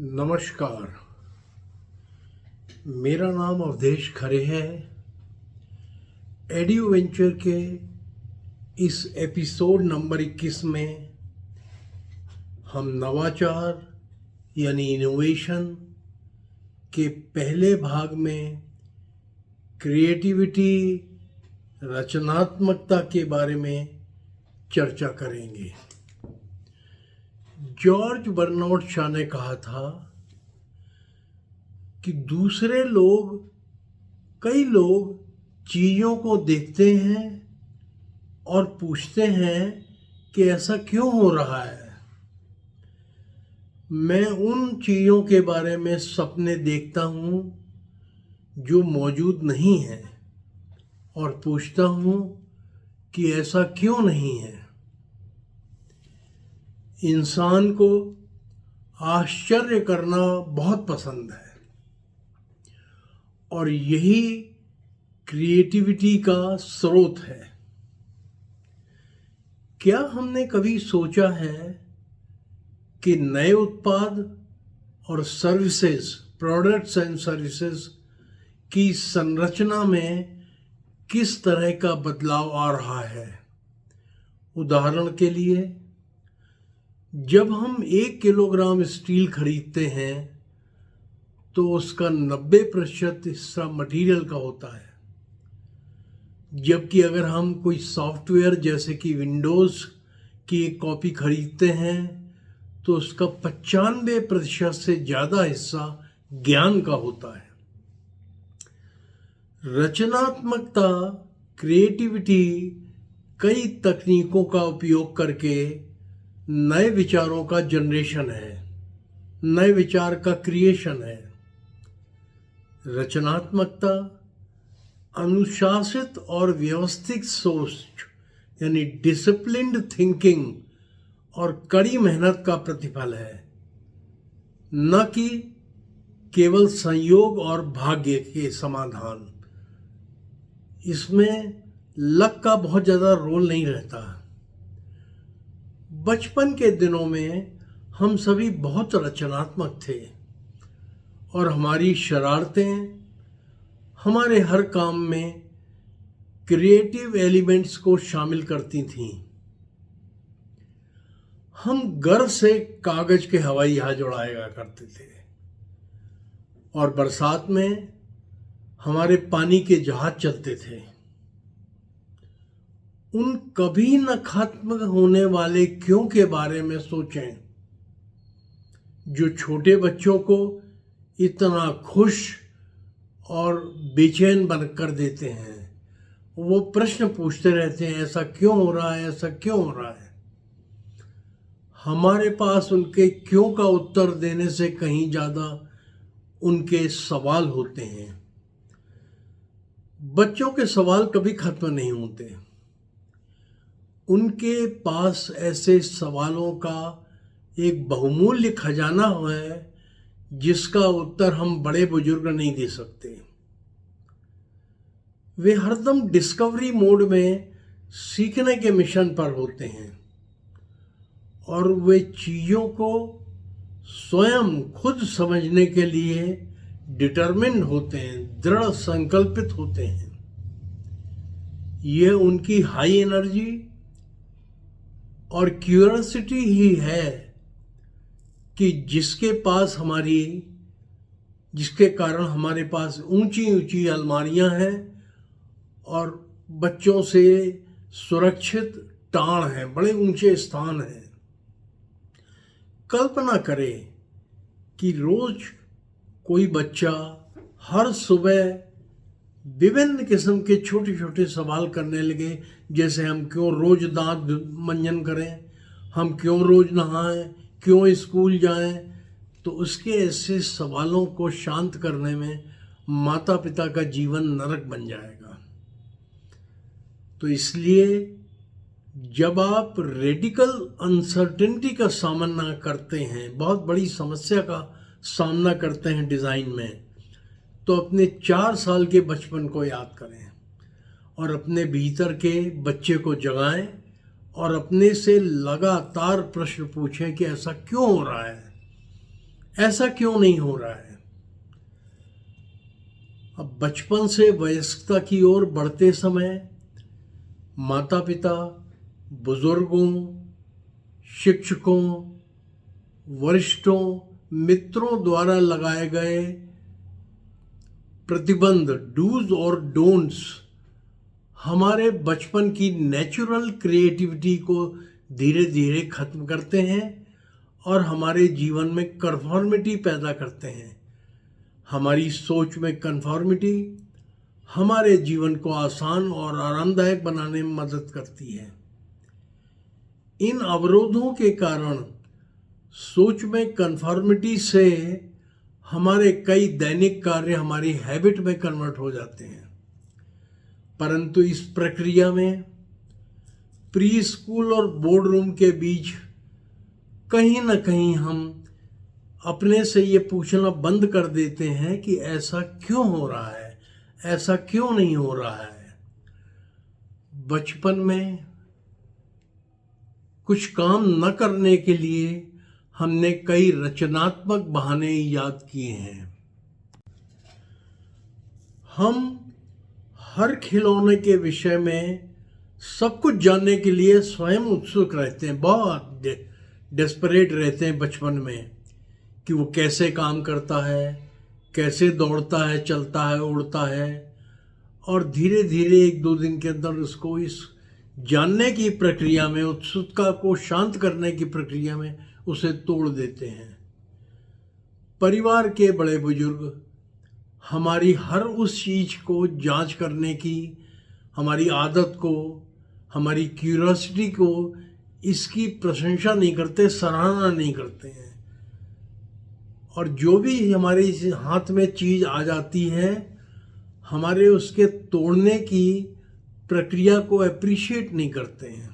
नमस्कार। मेरा नाम अवधेश खरे है। एड्यू वेंचर के इस एपिसोड नंबर 21 में हम नवाचार यानी इनोवेशन के पहले भाग में क्रिएटिविटी, रचनात्मकता के बारे में चर्चा करेंगे। जॉर्ज बर्नार्ड शॉ ने कहा था कि कई लोग चीज़ों को देखते हैं और पूछते हैं कि ऐसा क्यों हो रहा है। मैं उन चीज़ों के बारे में सपने देखता हूँ जो मौजूद नहीं हैं और पूछता हूँ कि ऐसा क्यों नहीं है। इंसान को आश्चर्य करना बहुत पसंद है और यही क्रिएटिविटी का स्रोत है। क्या हमने कभी सोचा है कि नए उत्पाद और सर्विसेज, प्रोडक्ट्स एंड सर्विसेज की संरचना में किस तरह का बदलाव आ रहा है? उदाहरण के लिए, जब हम 1 किलोग्राम स्टील खरीदते हैं तो उसका 90% हिस्सा मटेरियल का होता है, जबकि अगर हम कोई सॉफ्टवेयर जैसे कि विंडोज़ की एक कॉपी खरीदते हैं तो उसका 95% से ज़्यादा हिस्सा ज्ञान का होता है। रचनात्मकता, क्रिएटिविटी कई तकनीकों का उपयोग करके नए विचारों का जनरेशन है, नए विचार का क्रिएशन है। रचनात्मकता अनुशासित और व्यवस्थित सोच यानी डिसिप्लिन्ड थिंकिंग और कड़ी मेहनत का प्रतिफल है, न कि केवल संयोग और भाग्य के समाधान। इसमें लक का बहुत ज़्यादा रोल नहीं रहता। बचपन के दिनों में हम सभी बहुत रचनात्मक थे और हमारी शरारतें हमारे हर काम में क्रिएटिव एलिमेंट्स को शामिल करती थीं। हम गर्व से कागज के हवाई जहाज उड़ाया करते थे और बरसात में हमारे पानी के जहाज चलते थे। उन कभी न खत्म होने वाले क्यों के बारे में सोचें जो छोटे बच्चों को इतना खुश और बेचैन बन कर देते हैं। वो प्रश्न पूछते रहते हैं, ऐसा क्यों हो रहा है, ऐसा क्यों हो रहा है। हमारे पास उनके क्यों का उत्तर देने से कहीं ज़्यादा उनके सवाल होते हैं। बच्चों के सवाल कभी खत्म नहीं होते। उनके पास ऐसे सवालों का एक बहुमूल्य खजाना है जिसका उत्तर हम बड़े बुजुर्ग नहीं दे सकते। वे हरदम डिस्कवरी मोड में सीखने के मिशन पर होते हैं और वे चीज़ों को स्वयं खुद समझने के लिए डिटरमिन्ड होते हैं, दृढ़ संकल्पित होते हैं। यह उनकी हाई एनर्जी और क्यूरियोसिटी ही है कि जिसके कारण हमारे पास ऊंची ऊंची अलमारियां हैं और बच्चों से सुरक्षित टाण हैं, बड़े ऊंचे स्थान हैं। कल्पना करें कि रोज कोई बच्चा हर सुबह विभिन्न किस्म के छोटे छोटे सवाल करने लगे, जैसे हम क्यों रोज दांत मंजन करें, हम क्यों रोज नहाएं, क्यों स्कूल जाएं। तो उसके ऐसे सवालों को शांत करने में माता पिता का जीवन नरक बन जाएगा। तो इसलिए जब आप रेडिकल अनसर्टेनिटी का सामना करते हैं, बहुत बड़ी समस्या का सामना करते हैं डिज़ाइन में, तो अपने 4 साल के बचपन को याद करें और अपने भीतर के बच्चे को जगाएं और अपने से लगातार प्रश्न पूछें कि ऐसा क्यों हो रहा है, ऐसा क्यों नहीं हो रहा है? अब बचपन से वयस्कता की ओर बढ़ते समय माता पिता, बुजुर्गों, शिक्षकों, वरिष्ठों, मित्रों द्वारा लगाए गए प्रतिबंध, डूज और डोंट्स हमारे बचपन की नेचुरल क्रिएटिविटी को धीरे धीरे खत्म करते हैं और हमारे जीवन में कन्फॉर्मिटी पैदा करते हैं। हमारी सोच में कन्फॉर्मिटी हमारे जीवन को आसान और आरामदायक बनाने में मदद करती है। इन अवरोधों के कारण सोच में कन्फॉर्मिटी से हमारे कई दैनिक कार्य हमारी हैबिट में कन्वर्ट हो जाते हैं। परंतु इस प्रक्रिया में प्री स्कूल और बोर्ड रूम के बीच कहीं ना कहीं हम अपने से ये पूछना बंद कर देते हैं कि ऐसा क्यों हो रहा है, ऐसा क्यों नहीं हो रहा है। बचपन में कुछ काम न करने के लिए हमने कई रचनात्मक बहाने ईजाद किए हैं। हम हर खिलौने के विषय में सब कुछ जानने के लिए स्वयं उत्सुक रहते हैं, बहुत डेस्परेट रहते हैं बचपन में कि वो कैसे काम करता है, कैसे दौड़ता है, चलता है, उड़ता है। और धीरे धीरे एक दो दिन के अंदर उसको इस जानने की प्रक्रिया में, उत्सुकता को शांत करने की प्रक्रिया में उसे तोड़ देते हैं। परिवार के बड़े बुजुर्ग हमारी हर उस चीज को जांच करने की, हमारी आदत को, हमारी क्यूरियोसिटी को, इसकी प्रशंसा नहीं करते, सराहना नहीं करते हैं। और जो भी हमारे हाथ में चीज आ जाती है, हमारे उसके तोड़ने की प्रक्रिया को अप्रिशिएट नहीं करते हैं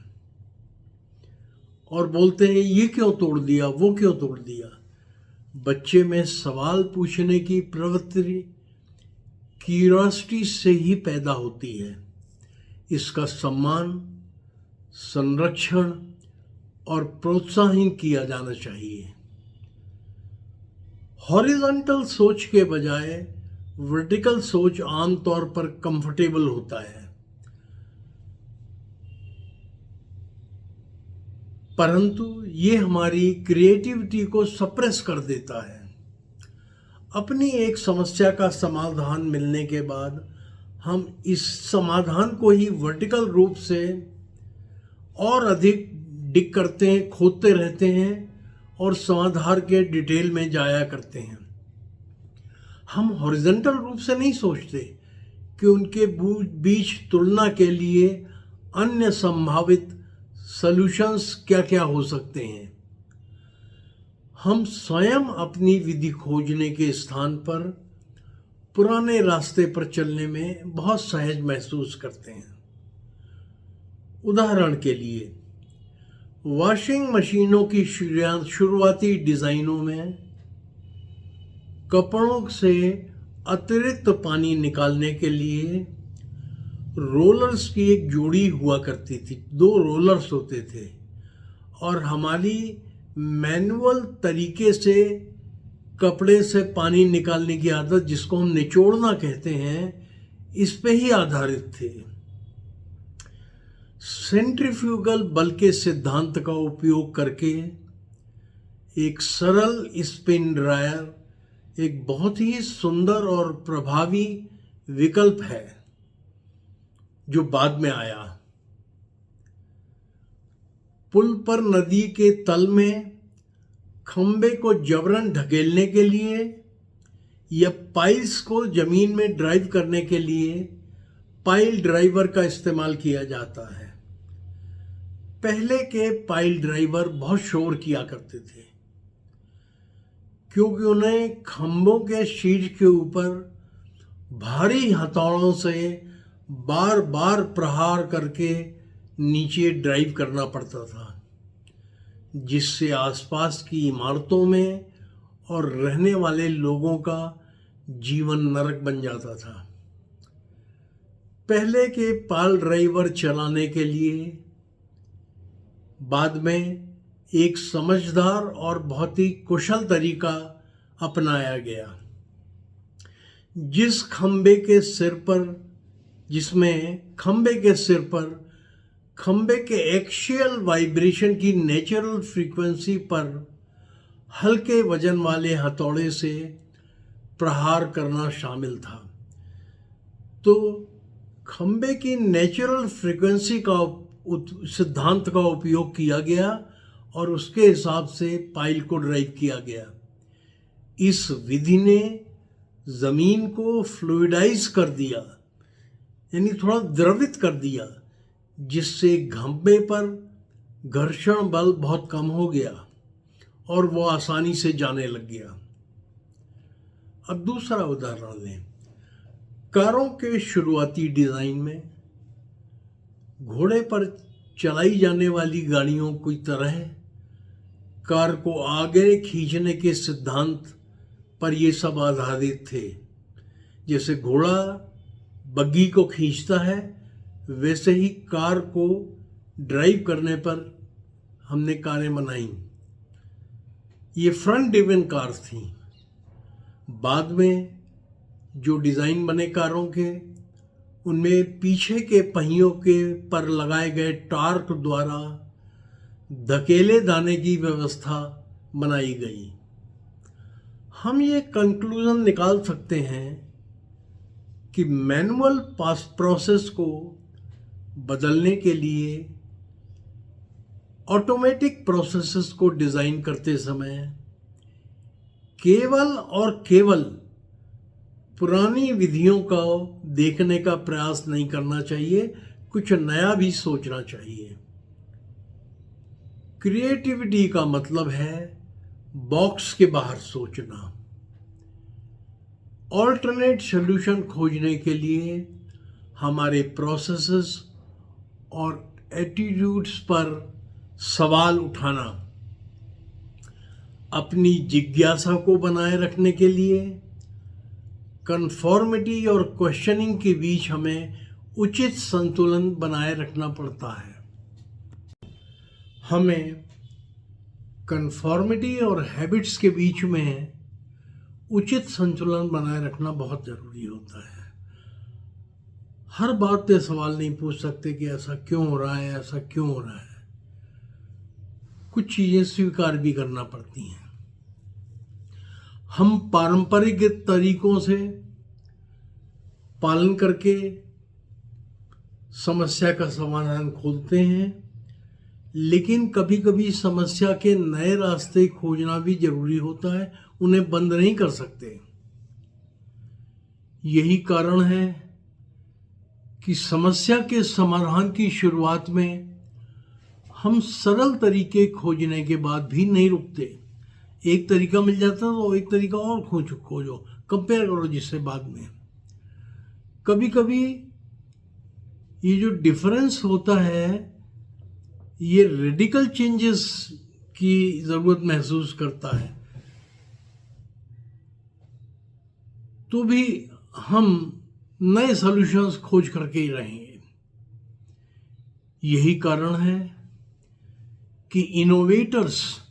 और बोलते हैं ये क्यों तोड़ दिया, वो क्यों तोड़ दिया। बच्चे में सवाल पूछने की प्रवृत्ति क्यूरियोसिटी से ही पैदा होती है। इसका सम्मान, संरक्षण और प्रोत्साहन किया जाना चाहिए। हॉरिजॉन्टल सोच के बजाय वर्टिकल सोच आमतौर पर कंफर्टेबल होता है, परंतु ये हमारी क्रिएटिविटी को सप्रेस कर देता है। अपनी एक समस्या का समाधान मिलने के बाद हम इस समाधान को ही वर्टिकल रूप से और अधिक डिग करते हैं, खोदते रहते हैं और समाधान के डिटेल में जाया करते हैं। हम हॉरिजॉन्टल रूप से नहीं सोचते कि उनके बीच तुलना के लिए अन्य संभावित सॉल्यूशंस क्या क्या हो सकते हैं। हम स्वयं अपनी विधि खोजने के स्थान पर पुराने रास्ते पर चलने में बहुत सहज महसूस करते हैं। उदाहरण के लिए, वॉशिंग मशीनों की शुरुआती डिजाइनों में कपड़ों से अतिरिक्त पानी निकालने के लिए रोलर्स की एक जोड़ी हुआ करती थी। 2 रोलर्स होते थे और हमारी मैनुअल तरीके से कपड़े से पानी निकालने की आदत, जिसको हम निचोड़ना कहते हैं, इस पे ही आधारित थे। सेंट्रीफ्यूगल बल के सिद्धांत का उपयोग करके एक सरल स्पिन ड्रायर एक बहुत ही सुंदर और प्रभावी विकल्प है जो बाद में आया। पुल पर नदी के तल में खंबे को जबरन ढकेलने के लिए या पाइल्स को जमीन में ड्राइव करने के लिए पाइल ड्राइवर का इस्तेमाल किया जाता है। पहले के पाइल ड्राइवर बहुत शोर किया करते थे क्योंकि उन्हें खंभों के शीर्ष के ऊपर भारी हथौड़ों से बार बार प्रहार करके नीचे ड्राइव करना पड़ता था, जिससे आसपास की इमारतों में और रहने वाले लोगों का जीवन नरक बन जाता था। पहले के पाइल ड्राइवर चलाने के लिए बाद में एक समझदार और बहुत ही कुशल तरीका अपनाया गया। जिसमें खंबे के सिर पर खंबे के एक्सियल वाइब्रेशन की नेचुरल फ्रीक्वेंसी पर हल्के वजन वाले हथौड़े से प्रहार करना शामिल था। तो खंबे की नेचुरल फ्रीक्वेंसी का सिद्धांत का उपयोग किया गया और उसके हिसाब से पाइल को ड्राइव किया गया। इस विधि ने जमीन को फ्लूइडाइज कर दिया, यानी थोड़ा द्रवित कर दिया, जिससे खंबे पर घर्षण बल बहुत कम हो गया और वो आसानी से जाने लग गया। अब दूसरा उदाहरण लें। कारों के शुरुआती डिजाइन में घोड़े पर चलाई जाने वाली गाड़ियों की तरह कार को आगे खींचने के सिद्धांत पर ये सब आधारित थे। जैसे घोड़ा बग्गी को खींचता है, वैसे ही कार को ड्राइव करने पर हमने कारें बनाई। ये फ्रंट ड्रिवन कार्स थी। बाद में जो डिज़ाइन बने कारों के, उनमें पीछे के पहियों के पर लगाए गए टार्क द्वारा धकेले जाने की व्यवस्था बनाई गई। हम ये कंक्लूजन निकाल सकते हैं कि मैनुअल प्रोसेस को बदलने के लिए ऑटोमेटिक प्रोसेसेस को डिज़ाइन करते समय केवल और केवल पुरानी विधियों का देखने का प्रयास नहीं करना चाहिए, कुछ नया भी सोचना चाहिए। क्रिएटिविटी का मतलब है बॉक्स के बाहर सोचना। ऑल्टरनेट सॉल्यूशन खोजने के लिए हमारे प्रोसेसेस और एटीट्यूड्स पर सवाल उठाना, अपनी जिज्ञासा को बनाए रखने के लिए कन्फॉर्मिटी और क्वेश्चनिंग के बीच हमें उचित संतुलन बनाए रखना पड़ता है। हमें कन्फॉर्मिटी और हैबिट्स के बीच में उचित संतुलन बनाए रखना बहुत ज़रूरी होता है। हर बात पे सवाल नहीं पूछ सकते कि ऐसा क्यों हो रहा है, ऐसा क्यों हो रहा है। कुछ चीज़ें स्वीकार भी करना पड़ती हैं। हम पारंपरिक तरीकों से पालन करके समस्या का समाधान खोजते हैं, लेकिन कभी कभी समस्या के नए रास्ते खोजना भी जरूरी होता है, उन्हें बंद नहीं कर सकते। यही कारण है कि समस्या के समाधान की शुरुआत में हम सरल तरीके खोजने के बाद भी नहीं रुकते। एक तरीका मिल जाता तो एक तरीका और खोजो, कंपेयर करो जिससे बाद में। कभी कभी ये जो डिफरेंस होता है, ये रेडिकल चेंजेस की ज़रूरत महसूस करता है, तो भी हम नए सॉल्यूशंस खोज करके ही रहेंगे। यही कारण है कि इनोवेटर्स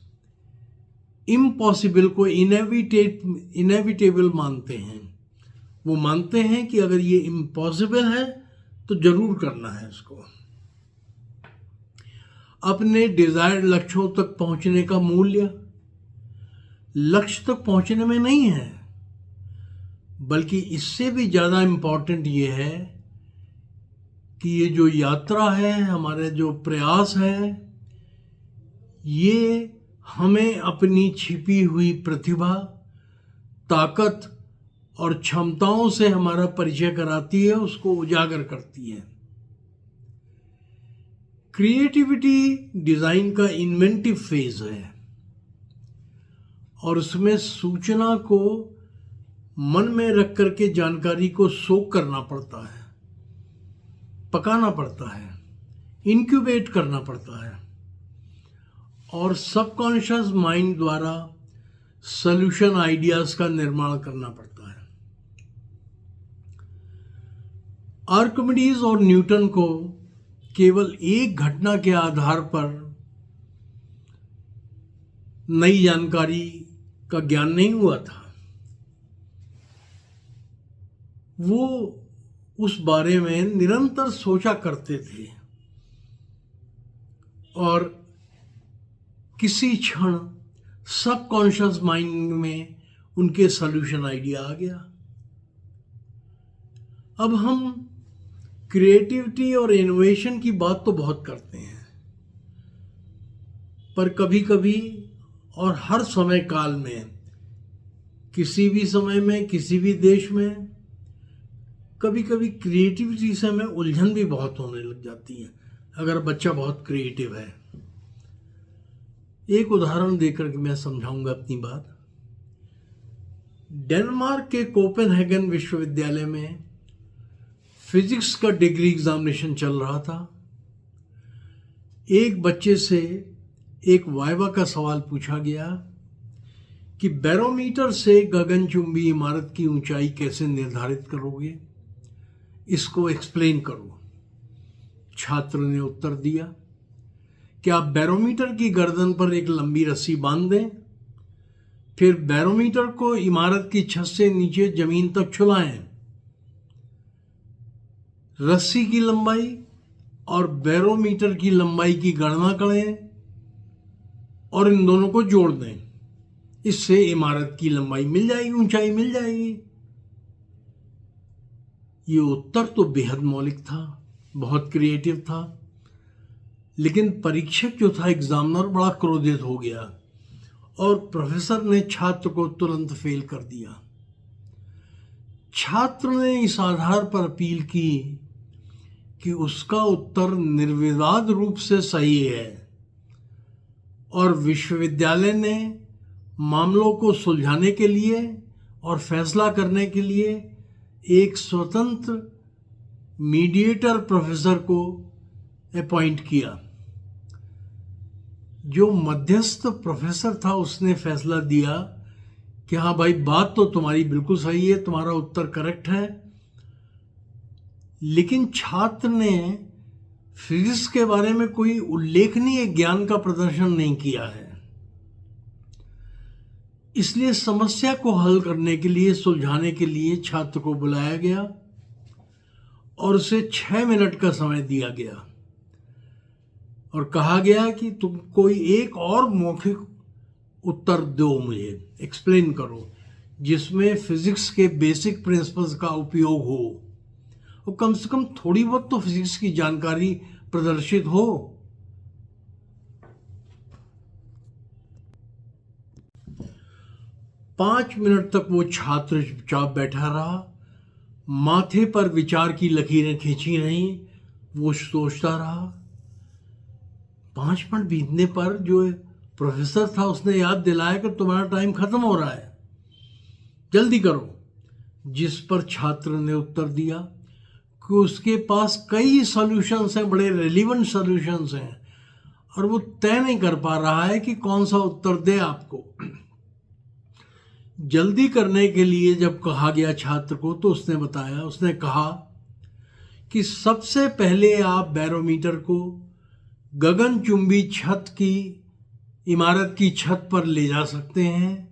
इम्पॉसिबल को इनएविटेबल मानते हैं। वो मानते हैं कि अगर ये इम्पॉसिबल है तो जरूर करना है इसको। अपने डिजायर्ड लक्ष्यों तक पहुंचने का मूल्य लक्ष्य तक पहुंचने में नहीं है, बल्कि इससे भी ज़्यादा इम्पोर्टेंट ये है कि ये जो यात्रा है, हमारे जो प्रयास है, ये हमें अपनी छिपी हुई प्रतिभा, ताकत और क्षमताओं से हमारा परिचय कराती है, उसको उजागर करती है। क्रिएटिविटी डिज़ाइन का इन्वेंटिव फेज है और उसमें सूचना को मन में रख करके जानकारी को सोक करना पड़ता है, पकाना पड़ता है, इंक्यूबेट करना पड़ता है और सबकॉन्शियस माइंड द्वारा सॉल्यूशन आइडियाज का निर्माण करना पड़ता है। आर्किमिडीज और न्यूटन को केवल एक घटना के आधार पर नई जानकारी का ज्ञान नहीं हुआ था, वो उस बारे में निरंतर सोचा करते थे और किसी क्षण सबकॉन्शियस माइंड में उनके सॉल्यूशन आइडिया आ गया। अब हम क्रिएटिविटी और इनोवेशन की बात तो बहुत करते हैं, पर कभी कभी और हर समय काल में, किसी भी समय में, किसी भी देश में, कभी कभी क्रिएटिविटी से हमें उलझन भी बहुत होने लग जाती है अगर बच्चा बहुत क्रिएटिव है। एक उदाहरण देकर के मैं समझाऊंगा अपनी बात। डेनमार्क के कोपेनहेगन विश्वविद्यालय में फिजिक्स का डिग्री एग्जामिनेशन चल रहा था। एक बच्चे से एक वाइवा का सवाल पूछा गया कि बैरोमीटर से गगनचुंबी इमारत की ऊंचाई कैसे निर्धारित करोगे, इसको एक्सप्लेन करो। छात्र ने उत्तर दिया कि आप बैरोमीटर की गर्दन पर एक लंबी रस्सी बांध दें, फिर बैरोमीटर को इमारत की छत से नीचे जमीन तक छुलाएं, रस्सी की लंबाई और बैरोमीटर की लंबाई की गणना करें और इन दोनों को जोड़ दें। इससे इमारत की लंबाई मिल जाएगी, ऊंचाई मिल जाएगी। ये उत्तर तो बेहद मौलिक था, बहुत क्रिएटिव था, लेकिन परीक्षक जो था, एग्जामिनर, बड़ा क्रोधित हो गया और प्रोफेसर ने छात्र को तुरंत फेल कर दिया। छात्र ने इस आधार पर अपील की कि उसका उत्तर निर्विवाद रूप से सही है और विश्वविद्यालय ने मामलों को सुलझाने के लिए और फैसला करने के लिए एक स्वतंत्र मीडिएटर प्रोफेसर को अपॉइंट किया। जो मध्यस्थ प्रोफेसर था उसने फैसला दिया कि हाँ भाई, बात तो तुम्हारी बिल्कुल सही है, तुम्हारा उत्तर करेक्ट है, लेकिन छात्र ने फिजिक्स के बारे में कोई उल्लेखनीय ज्ञान का प्रदर्शन नहीं किया है। इसलिए समस्या को हल करने के लिए, सुलझाने के लिए छात्र को बुलाया गया और उसे 6 मिनट का समय दिया गया और कहा गया कि तुम कोई एक और मौखिक उत्तर दो, मुझे एक्सप्लेन करो, जिसमें फिजिक्स के बेसिक प्रिंसिपल्स का उपयोग हो और कम से कम थोड़ी बहुत तो फिजिक्स की जानकारी प्रदर्शित हो। पांच मिनट तक वो छात्र चुपचाप बैठा रहा, माथे पर विचार की लकीरें खींची रहीं, वो सोचता रहा। 5 मिनट बीतने पर जो प्रोफेसर था उसने याद दिलाया कि तुम्हारा टाइम खत्म हो रहा है, जल्दी करो। जिस पर छात्र ने उत्तर दिया कि उसके पास कई सॉल्यूशंस हैं, बड़े रेलिवेंट सॉल्यूशंस हैं, और वो तय नहीं कर पा रहा है कि कौन सा उत्तर दे आपको। जल्दी करने के लिए जब कहा गया छात्र को, तो उसने कहा कि सबसे पहले आप बैरोमीटर को गगनचुंबी छत की इमारत की छत पर ले जा सकते हैं,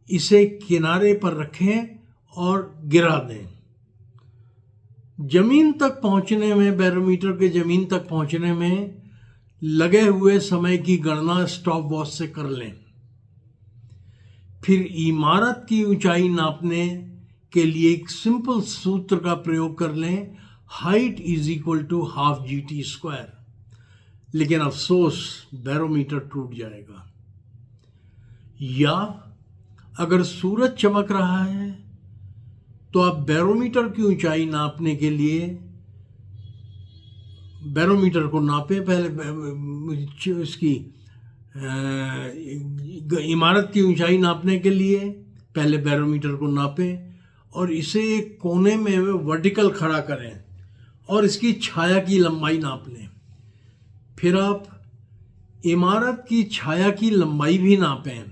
इसे किनारे पर रखें और गिरा दें। जमीन तक पहुंचने में, बैरोमीटर के जमीन तक पहुंचने में लगे हुए समय की गणना स्टॉप वॉच से कर लें। फिर इमारत की ऊंचाई नापने के लिए एक सिंपल सूत्र का प्रयोग कर लें, height is equal to half GT²। लेकिन अफसोस, बैरोमीटर टूट जाएगा। या अगर सूरज चमक रहा है तो आप बैरोमीटर की ऊंचाई नापने के लिए बैरोमीटर को नापें, पहले इसकी इमारत की ऊंचाई नापने के लिए पहले बैरोमीटर को नापें और इसे एक कोने में वर्टिकल खड़ा करें और इसकी छाया की लंबाई नाप लें। फिर आप इमारत की छाया की लंबाई भी नापें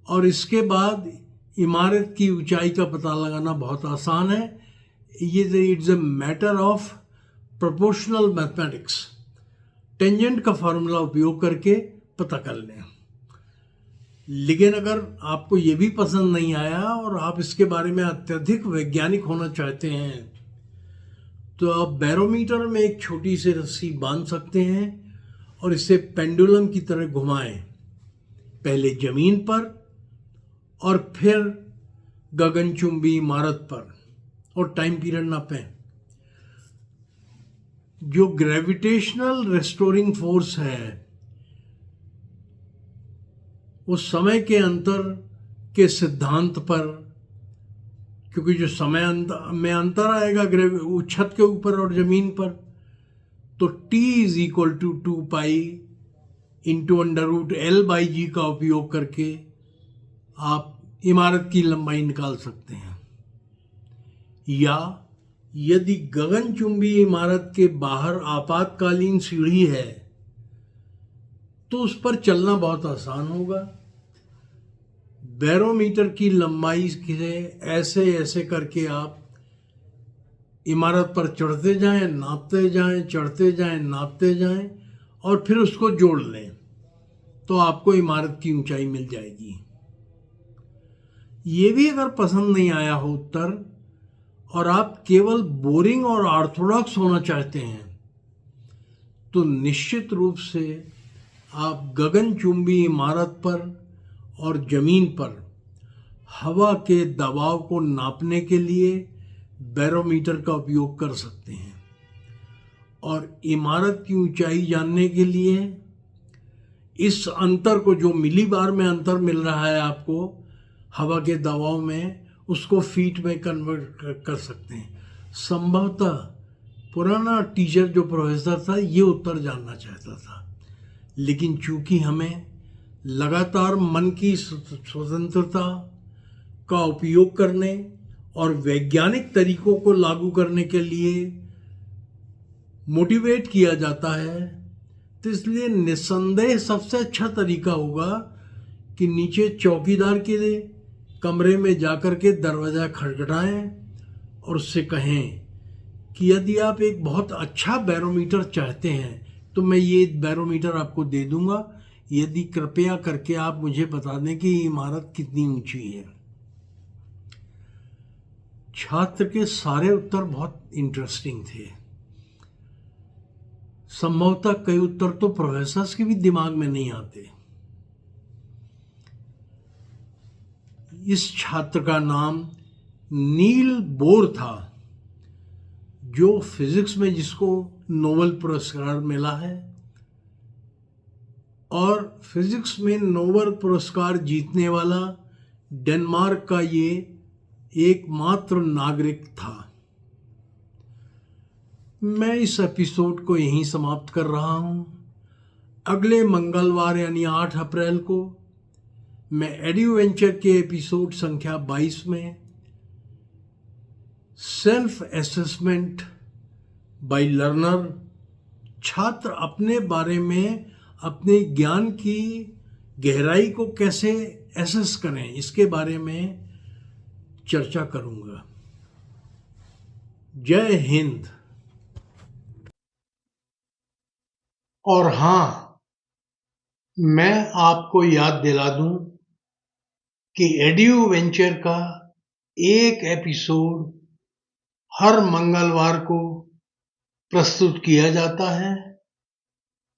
और इसके बाद इमारत की ऊंचाई का पता लगाना बहुत आसान है। ये it's a matter of proportional mathematics. Tangent का फॉर्मूला उपयोग करके पता कर लें। लेकिन अगर आपको ये भी पसंद नहीं आया और आप इसके बारे में अत्यधिक वैज्ञानिक होना चाहते हैं, तो आप बैरोमीटर में एक छोटी सी रस्सी बांध सकते हैं और इसे पेंडुलम की तरह घुमाएं, पहले जमीन पर और फिर गगनचुंबी इमारत पर, और टाइम पीरियड नापें। जो ग्रेविटेशनल रेस्टोरिंग फोर्स है, वो समय के अंतर के सिद्धांत पर, क्योंकि जो समय में अंतर आएगा छत के ऊपर और जमीन पर, तो T = 2π × √L/g का उपयोग करके आप इमारत की लंबाई निकाल सकते हैं। या यदि गगनचुंबी इमारत के बाहर आपातकालीन सीढ़ी है, तो उस पर चलना बहुत आसान होगा। बैरोमीटर की लंबाई से ऐसे ऐसे करके आप इमारत पर चढ़ते जाएं, नापते जाएं, चढ़ते जाएं, नापते जाएं, और फिर उसको जोड़ लें, तो आपको इमारत की ऊंचाई मिल जाएगी। ये भी अगर पसंद नहीं आया हो उत्तर, और आप केवल बोरिंग और ऑर्थोडॉक्स होना चाहते हैं, तो निश्चित रूप से आप गगनचुंबी इमारत पर और जमीन पर हवा के दबाव को नापने के लिए बैरोमीटर का उपयोग कर सकते हैं, और इमारत की ऊंचाई जानने के लिए इस अंतर को, जो मिलीबार में अंतर मिल रहा है आपको हवा के दबाव में, उसको फीट में कन्वर्ट कर सकते हैं। संभवतः पुराना टीचर जो प्रोफेसर था ये उत्तर जानना चाहता था, लेकिन चूंकि हमें लगातार मन की स्वतंत्रता का उपयोग करने और वैज्ञानिक तरीकों को लागू करने के लिए मोटिवेट किया जाता है, तो इसलिए निस्संदेह सबसे अच्छा तरीका होगा कि नीचे चौकीदार के कमरे में जाकर के दरवाज़ा खटखटाएं और उससे कहें कि यदि आप एक बहुत अच्छा बैरोमीटर चाहते हैं, तो मैं ये बैरोमीटर आपको दे दूंगा, यदि कृपया करके आप मुझे बता दें कि इमारत कितनी ऊंची है। छात्र के सारे उत्तर बहुत इंटरेस्टिंग थे। संभवतः कई उत्तर तो प्रोफेसर्स के भी दिमाग में नहीं आते। इस छात्र का नाम नील बोर था, जो फिजिक्स में जिसको नोबेल पुरस्कार मिला है, और फिजिक्स में नोबेल पुरस्कार जीतने वाला डेनमार्क का ये एकमात्र नागरिक था। मैं इस एपिसोड को यहीं समाप्त कर रहा हूँ। अगले मंगलवार यानी 8 अप्रैल को मैं एड्यूवेंचर के एपिसोड संख्या 22 में सेल्फ असेसमेंट बाय लर्नर, छात्र अपने बारे में अपने ज्ञान की गहराई को कैसे एसेस करें, इसके बारे में चर्चा करूंगा। जय हिंद। और हाँ, मैं आपको याद दिला दूं कि एड्यूवेंचर का एक एपिसोड हर मंगलवार को प्रस्तुत किया जाता है,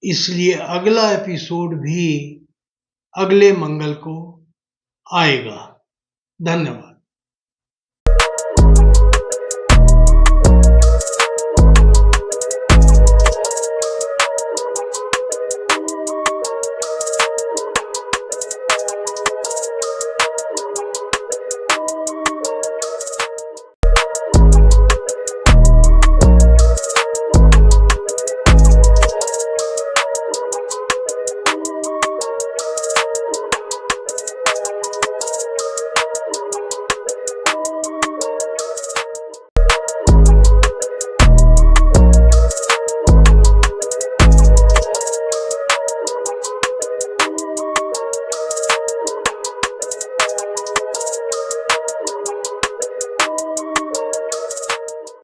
इसलिए अगला एपिसोड भी अगले मंगल को आएगा। धन्यवाद।